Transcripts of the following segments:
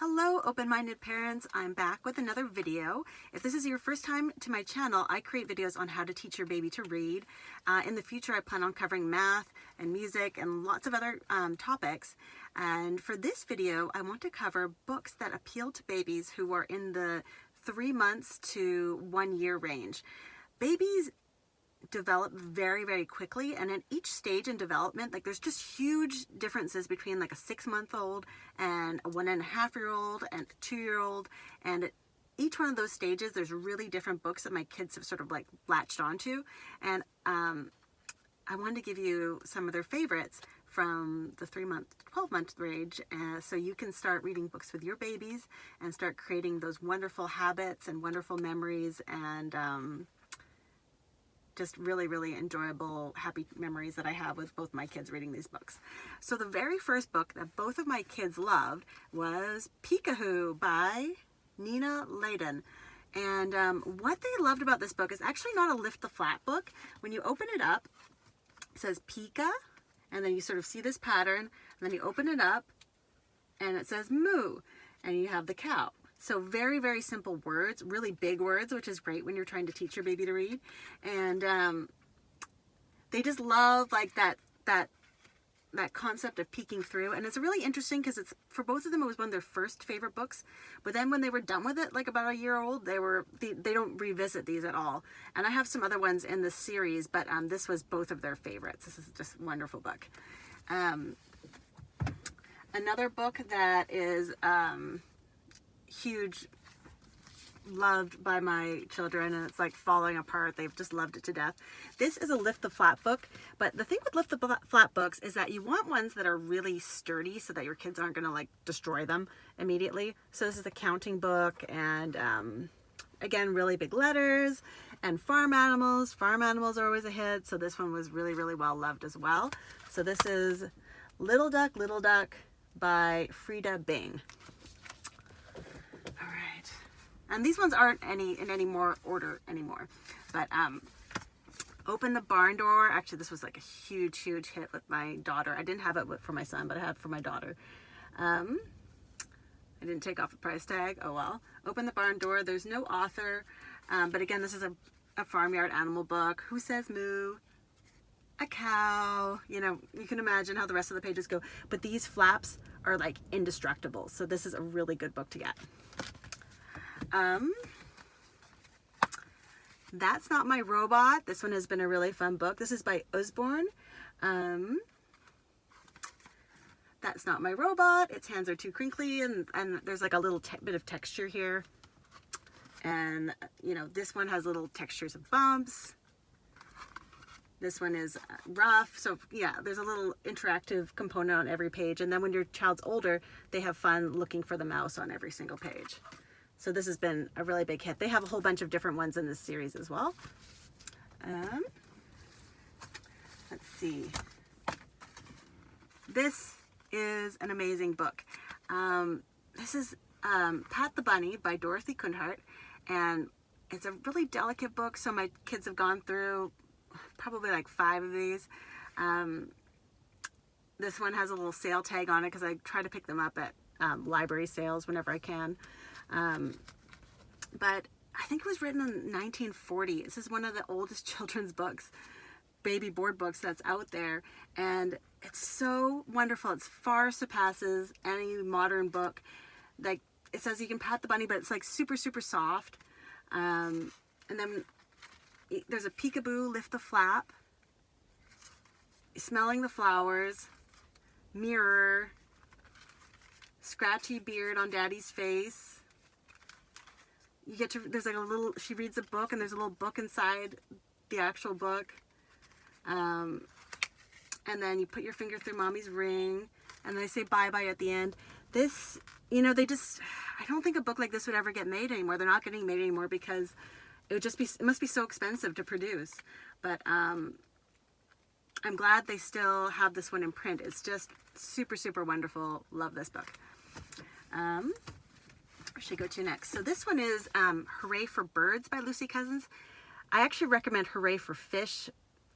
Hello, open-minded parents. I'm back with another video. If this is your first time to my channel, I create videos on how to teach your baby to read. In the future, I plan on covering math and music and lots of other topics. And for this video, I want to cover books that appeal to babies who are in the 3 months to 1 year range. Babies develop very, very quickly, and at each stage in development, like there's just huge differences between like a 6-month-old and a 1.5-year-old and a 2-year-old, and at each one of those stages there's really different books that my kids have sort of like latched onto, and I wanted to give you some of their favorites from the 3-month to 12-month range, so you can start reading books with your babies and start creating those wonderful habits and wonderful memories and just really, really enjoyable, happy memories that I have with both my kids reading these books. So the very first book that both of my kids loved was Peekaboo by Nina Laden. And what they loved about this book is actually not a lift the flap book. When you open it up, it says Pika, and then you sort of see this pattern, and then you open it up, and it says moo, and you have the cow. So very, very simple words, really big words, which is great when you're trying to teach your baby to read. And they just love like that concept of peeking through. And it's really interesting because it's, for both of them, it was one of their first favorite books. But then when they were done with it, like about a year old, they don't revisit these at all. And I have some other ones in this series, but this was both of their favorites. This is just a wonderful book. Another book that is huge, loved by my children, and it's like falling apart. They've just loved it to death. This is a lift the flap book, but the thing with lift the flap books is that you want ones that are really sturdy so that your kids aren't gonna like destroy them immediately. So this is a counting book, and again, really big letters, and farm animals. Farm animals are always a hit, so this one was really, really well loved as well. So this is Little Duck by Frida Bing. And these ones aren't in any more order anymore. But Open the Barn Door. Actually, this was like a huge, huge hit with my daughter. I didn't have it for my son, but I had it for my daughter. I didn't take off the price tag. Oh well. Open the Barn Door. There's no author. But again, this is a farmyard animal book. Who says moo? A cow. You know, you can imagine how the rest of the pages go. But these flaps are like indestructible. So this is a really good book to get. That's Not My Robot. This one has been a really fun book. This is by Usborne. That's Not My Robot. Its hands are too crinkly, and there's like a little bit of texture here. And, you know, this one has little textures of bumps. This one is rough. So, yeah, there's a little interactive component on every page. And then when your child's older, they have fun looking for the mouse on every single page. So this has been a really big hit. They have a whole bunch of different ones in this series as well. Let's see. This is an amazing book. This is Pat the Bunny by Dorothy Kuhnhart. And it's a really delicate book, so my kids have gone through probably like 5 of these. This one has a little sale tag on it because I try to pick them up at library sales whenever I can. But I think it was written in 1940. This is one of the oldest children's books, baby board books that's out there, and it's so wonderful. It far surpasses any modern book. Like, it says you can pat the bunny, but it's like super, super soft. And then there's a Peekaboo, lift the flap, smelling the flowers, mirror, scratchy beard on daddy's face. You get to, there's like a little, she reads a book and there's a little book inside the actual book. And then you put your finger through mommy's ring, and they say bye-bye at the end. This, you know, I don't think a book like this would ever get made anymore. They're not getting made anymore because it must be so expensive to produce. But I'm glad they still have this one in print. It's just super, super wonderful. Love this book. Where should I go to next? So this one is Hooray for Birds by Lucy Cousins. I actually recommend Hooray for Fish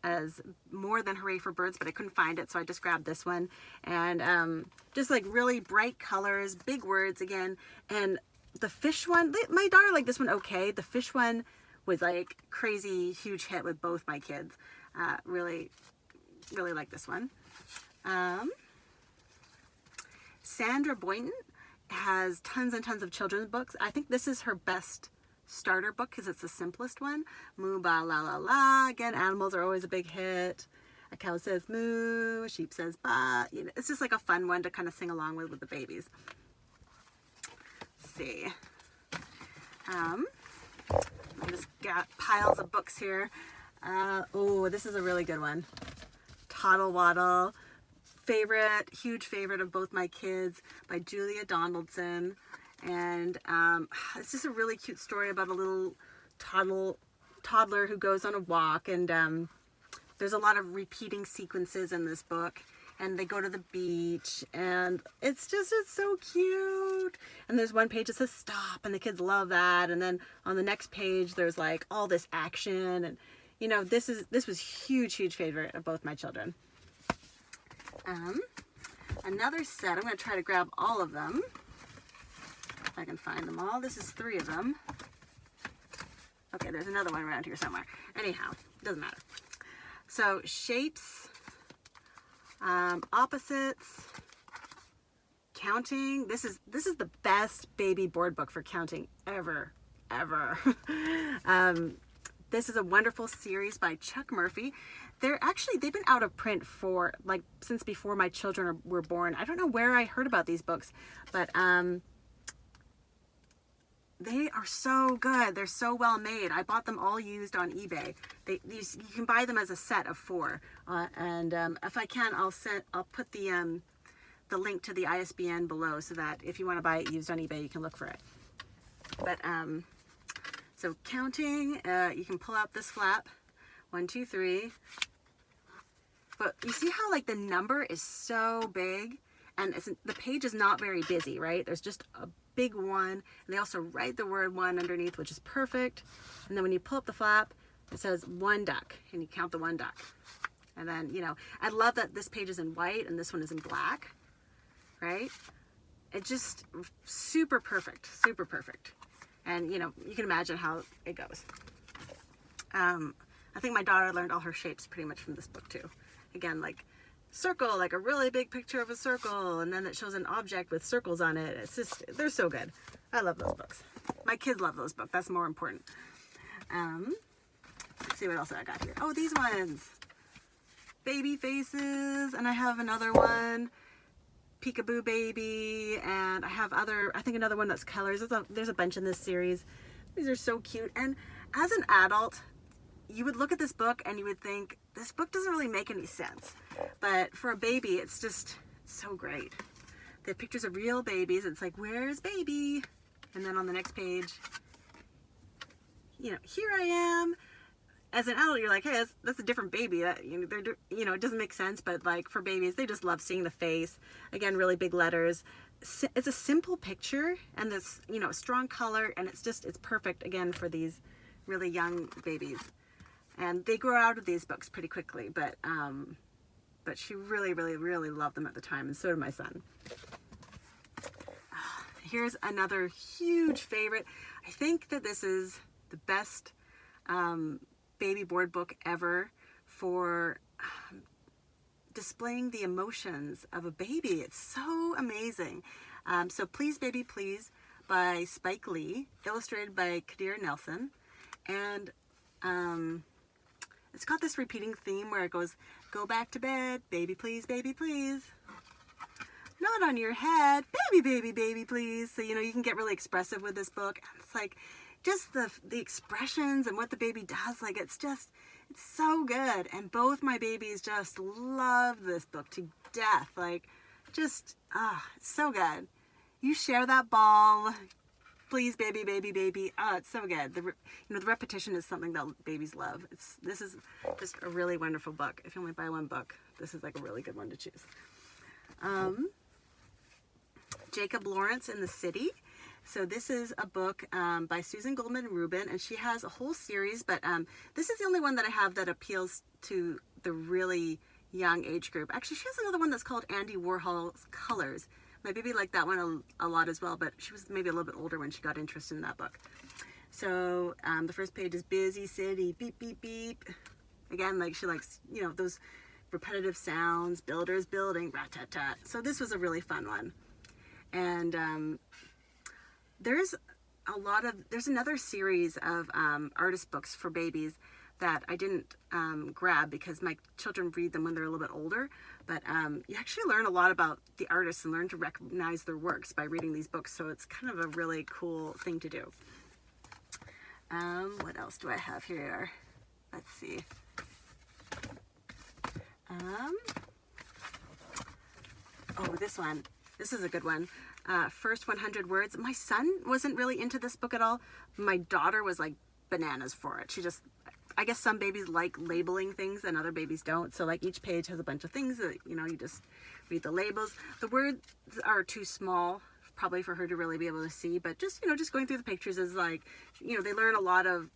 as More Than Hooray for Birds, but I couldn't find it, so I just grabbed this one. And just like really bright colors, big words again. And the fish one, my daughter liked this one okay. The fish one was like crazy huge hit with both my kids. Really like this one. Sandra Boynton has tons and tons of children's books. I think this is her best starter book because it's the simplest one. Moo, ba, la, la, la. Again, animals are always a big hit. A cow says moo, a sheep says ba. You know, it's just like a fun one to kind of sing along with the babies. Let's see. I just got piles of books here. Oh, this is a really good one. Toddle, Waddle. Huge favorite of both my kids, by Julia Donaldson. And it's just a really cute story about a little toddler who goes on a walk, and there's a lot of repeating sequences in this book, and they go to the beach, and it's so cute. And there's one page that says stop, and the kids love that. And then on the next page there's like all this action, and you know, this was huge favorite of both my children. Another set, I'm going to try to grab all of them if I can find them all. This is 3 of them. Okay, there's another one around here somewhere. Anyhow, doesn't matter. So shapes, opposites, counting. This is the best baby board book for counting ever. This is a wonderful series by Chuck Murphy. They've been out of print for like since before my children were born. I don't know where I heard about these books, but they are so good. They're so well made. I bought them all used on eBay. You can buy them as a set of 4, and if I can, I'll put the link to the ISBN below so that if you want to buy it used on eBay, you can look for it. But so counting, you can pull out this flap, 1, 2, 3. But you see how like the number is so big, and the page is not very busy, right? There's just a big 1, and they also write the word 1 underneath, which is perfect. And then when you pull up the flap, it says 1 duck, and you count the 1 duck. And then, you know, I love that this page is in white and this one is in black, right? It just super perfect. And you know, you can imagine how it goes. I think my daughter learned all her shapes pretty much from this book too. Again, like circle, like a really big picture of a circle, and then it shows an object with circles on it. It's just, they're so good. I love those books. My kids love those books. That's more important. Let's see what else I got here. Oh, these ones. Baby faces, and I have another one. Peekaboo baby, and I have another one that's colors. There's a bunch in this series. These are so cute. And as an adult, you would look at this book and you would think, this book doesn't really make any sense. But for a baby, it's just so great. They have pictures of real babies. It's like, where's baby? And then on the next page, you know, here I am. As an adult, you're like, hey, that's a different baby. That, you know, it doesn't make sense. But like for babies, they just love seeing the face. Again, really big letters. It's a simple picture, and this, you know, strong color, and it's perfect again for these really young babies. And they grow out of these books pretty quickly, but she really loved them at the time, and so did my son. Here's another huge favorite. I think that this is the best baby board book ever for displaying the emotions of a baby. It's so amazing. So Please Baby Please by Spike Lee, illustrated by Kadir Nelson, and it's got this repeating theme where it goes, go back to bed, baby please, not on your head, baby please. So, you know, you can get really expressive with this book. And it's like just the expressions and what the baby does, like it's so good. And both my babies just love this book to death. Like just, it's so good. You share that ball. Please, baby. Oh, it's so good. You know, the repetition is something that babies love. This is just a really wonderful book. If you only buy one book, this is like a really good one to choose. Jacob Lawrence in the City. So this is a book by Susan Goldman Rubin, and she has a whole series, but this is the only one that I have that appeals to the really young age group. Actually, she has another one that's called Andy Warhol's Colors. My baby liked that one a lot as well, but she was maybe a little bit older when she got interested in that book. So the first page is busy city, beep, beep, beep. Again, like she likes, you know, those repetitive sounds, builders building, rat-tat-tat. So this was a really fun one. And there's another series of artist books for babies that I didn't grab because my children read them when they're a little bit older. But you actually learn a lot about the artists and learn to recognize their works by reading these books. So it's kind of a really cool thing to do. What else do I have here? Let's see. Oh, this one. This is a good one. First 100 Words. My son wasn't really into this book at all. My daughter was like bananas for it. She just, I guess some babies like labeling things and other babies don't. So like each page has a bunch of things that, you know, you just read the labels. The words are too small probably for her to really be able to see, but just, you know, just going through the pictures is like, you know, they learn a lot of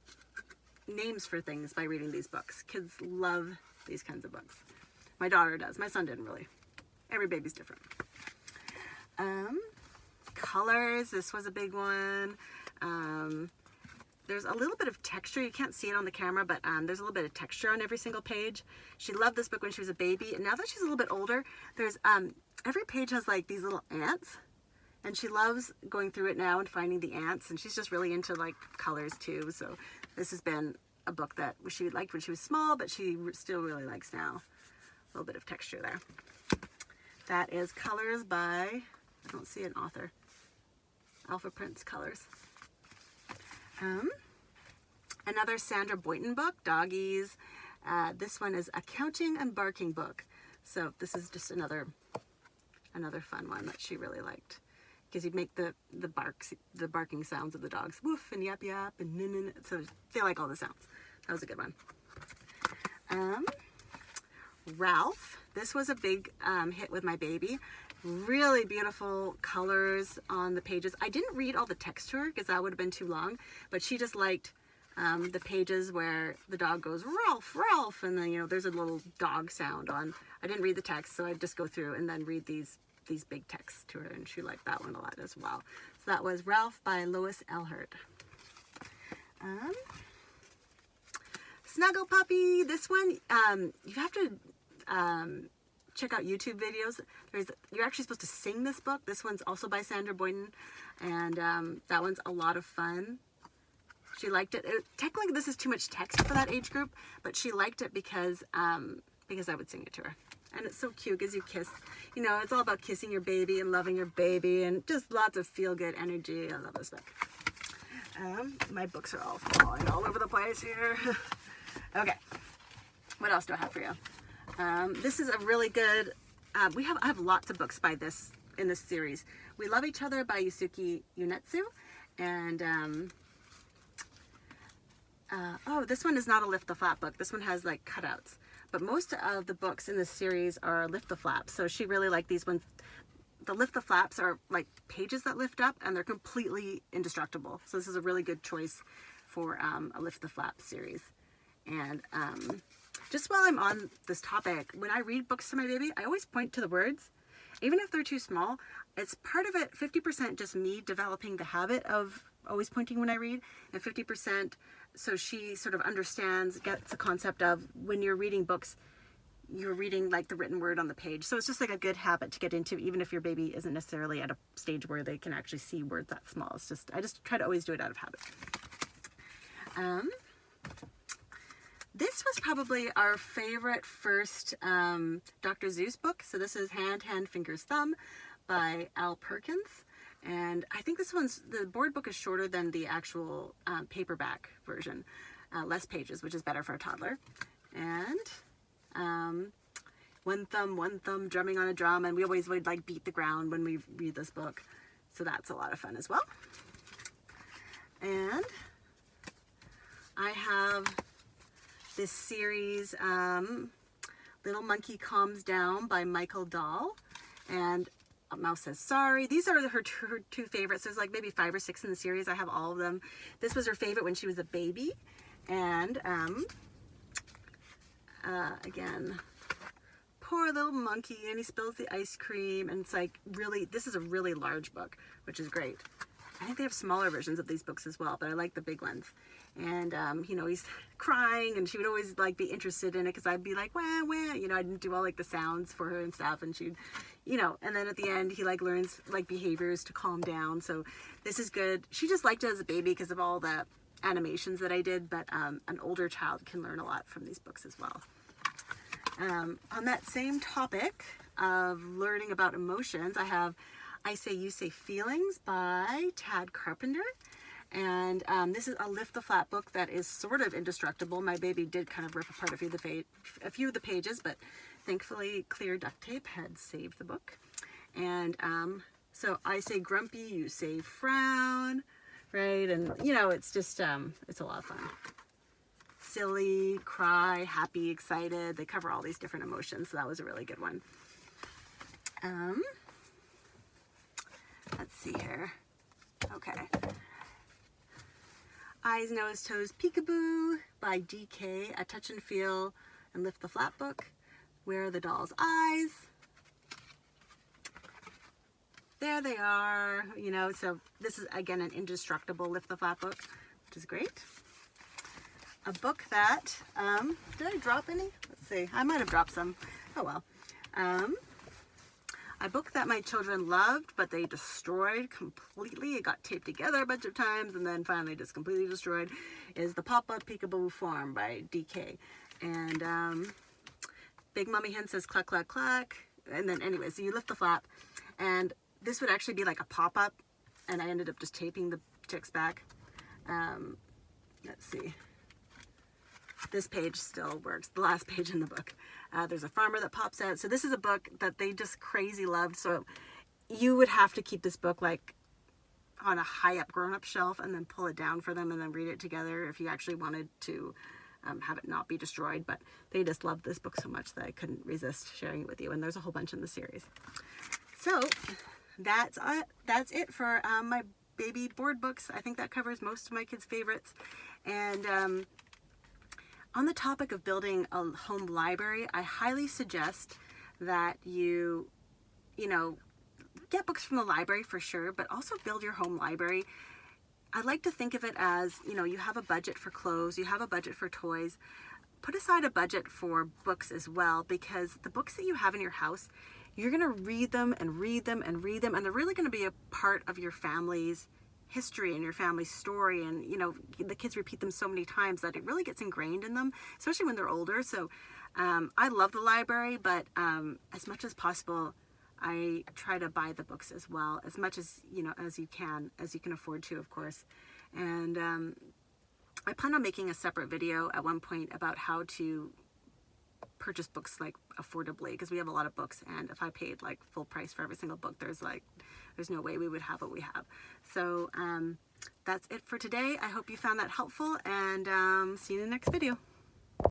names for things by reading these books. Kids love these kinds of books. My daughter does. My son didn't really. Every baby's different. Colors. This was a big one. There's a little bit of texture. You can't see it on the camera, but there's a little bit of texture on every single page. She loved this book when she was a baby, and now that she's a little bit older, there's every page has like these little ants, and she loves going through it now and finding the ants, and she's just really into like colors too. So this has been a book that she liked when she was small, but she still really likes now. A little bit of texture there. That is Colors by, I don't see an author, Alphaprints Colors. Another Sandra Boynton book, Doggies. This one is a counting and barking book. So this is just another fun one that she really liked, because you'd make the barking sounds of the dogs, woof and yap yap and nin nin. So they like all the sounds. That was a good one. Ralph. This was a big hit with my baby. Really beautiful colors on the pages. I didn't read all the text to her because that would have been too long, but she just liked the pages where the dog goes, Ralph, Ralph, and then, you know, there's a little dog sound on. I didn't read the text, so I'd just go through and then read these big texts to her, and she liked that one a lot as well. So that was Ralph by Lois Ehlert. Snuggle Puppy. This one, you have to check out YouTube videos. You're actually supposed to sing this book. This one's also by Sandra Boynton, and that one's a lot of fun. She liked it. Technically, this is too much text for that age group, but she liked it because I would sing it to her. And it's so cute because you kiss. You know, it's all about kissing your baby and loving your baby and just lots of feel-good energy. I love this book. My books are all falling all over the place here. Okay, what else do I have for you? This is a really good, I have lots of books by this in this series. We Love Each Other by Yusuke Yonezu, and oh, this one is not a Lift the Flap book. This one has like cutouts, but most of the books in this series are Lift the Flaps. So she really liked these ones. The Lift the Flaps are like pages that lift up, and they're completely indestructible. So this is a really good choice for a Lift the Flap series. And just while I'm on this topic, when I read books to my baby, I always point to the words. Even if they're too small, it's part of it, 50% just me developing the habit of always pointing when I read, and 50% so she sort of understands, gets the concept of when you're reading books, you're reading like the written word on the page. So it's just like a good habit to get into, even if your baby isn't necessarily at a stage where they can actually see words that small. It's just, I just try to always do it out of habit. This was probably our favorite first Dr. Seuss book. So this is Hand, Hand, Fingers, Thumb by Al Perkins. And I think this one's, the board book is shorter than the actual paperback version. Less pages, which is better for a toddler. And one thumb drumming on a drum. And we always would like beat the ground when we read this book. So that's a lot of fun as well. And I have this series, Little Monkey Calms Down by Michael Dahl. And Mouse Says Sorry. These are her two favorites. There's like maybe 5 or 6 in the series. I have all of them. This was her favorite when she was a baby. And again, poor little monkey, and he spills the ice cream, and it's like really, this is a really large book, which is great. I think they have smaller versions of these books as well, but I like the big ones. And you know, he's crying, and she would always like be interested in it because I'd be like, wah, wah, you know, I'd do all like the sounds for her and stuff, and she'd, you know, and then at the end he like learns like behaviors to calm down. So this is good. She just liked it as a baby because of all the animations that I did, but an older child can learn a lot from these books as well. On that same topic of learning about emotions, I have I Say You Say Feelings by Carpenter. And this is a lift the flap book that is sort of indestructible. My baby did kind of rip apart a few of the pages, but thankfully clear duct tape had saved the book. And so I say grumpy, you say frown, right? And you know, it's just it's a lot of fun. Silly, cry, happy, excited. They cover all these different emotions, so that was a really good one. Let's see here. Okay. Eyes, Nose, Toes, Peekaboo by DK, a touch and feel and lift the flap book. Where are the doll's eyes? There they are, you know, so this is again an indestructible lift the flap book, which is great. A book that, did I drop any? Let's see, I might have dropped some. Oh well. A book that my children loved, but they destroyed completely. It got taped together a bunch of times and then finally just completely destroyed, is The Pop-Up Peekaboo Farm by DK. And Big Mommy Hen Says Cluck, Cluck, Cluck. And then anyway, so you lift the flap. And this would actually be like a pop-up. And I ended up just taping the ticks back. Let's see. This page still works, the last page in the book. There's a farmer that pops out. So this is a book that they just crazy loved. So you would have to keep this book like on a high up grown-up shelf and then pull it down for them and then read it together if you actually wanted to have it not be destroyed. But they just loved this book so much that I couldn't resist sharing it with you. And there's a whole bunch in the series. So that's it for my baby board books. I think that covers most of my kids' favorites. And on the topic of building a home library, I highly suggest that you know, get books from the library for sure, but also build your home library. I like to think of it as, you know, you have a budget for clothes, you have a budget for toys. Put aside a budget for books as well, because the books that you have in your house, you're going to read them and read them and read them, and they're really going to be a part of your family's history and your family's story. And you know, the kids repeat them so many times that it really gets ingrained in them, especially when they're older. So I love the library, but as much as possible I try to buy the books as well, as much as you know, as you can afford to, of course. And I plan on making a separate video at one point about how to purchase books like affordably, because we have a lot of books, and if I paid like full price for every single book, there's no way we would have what we have. So that's it for today. I hope you found that helpful, and see you in the next video.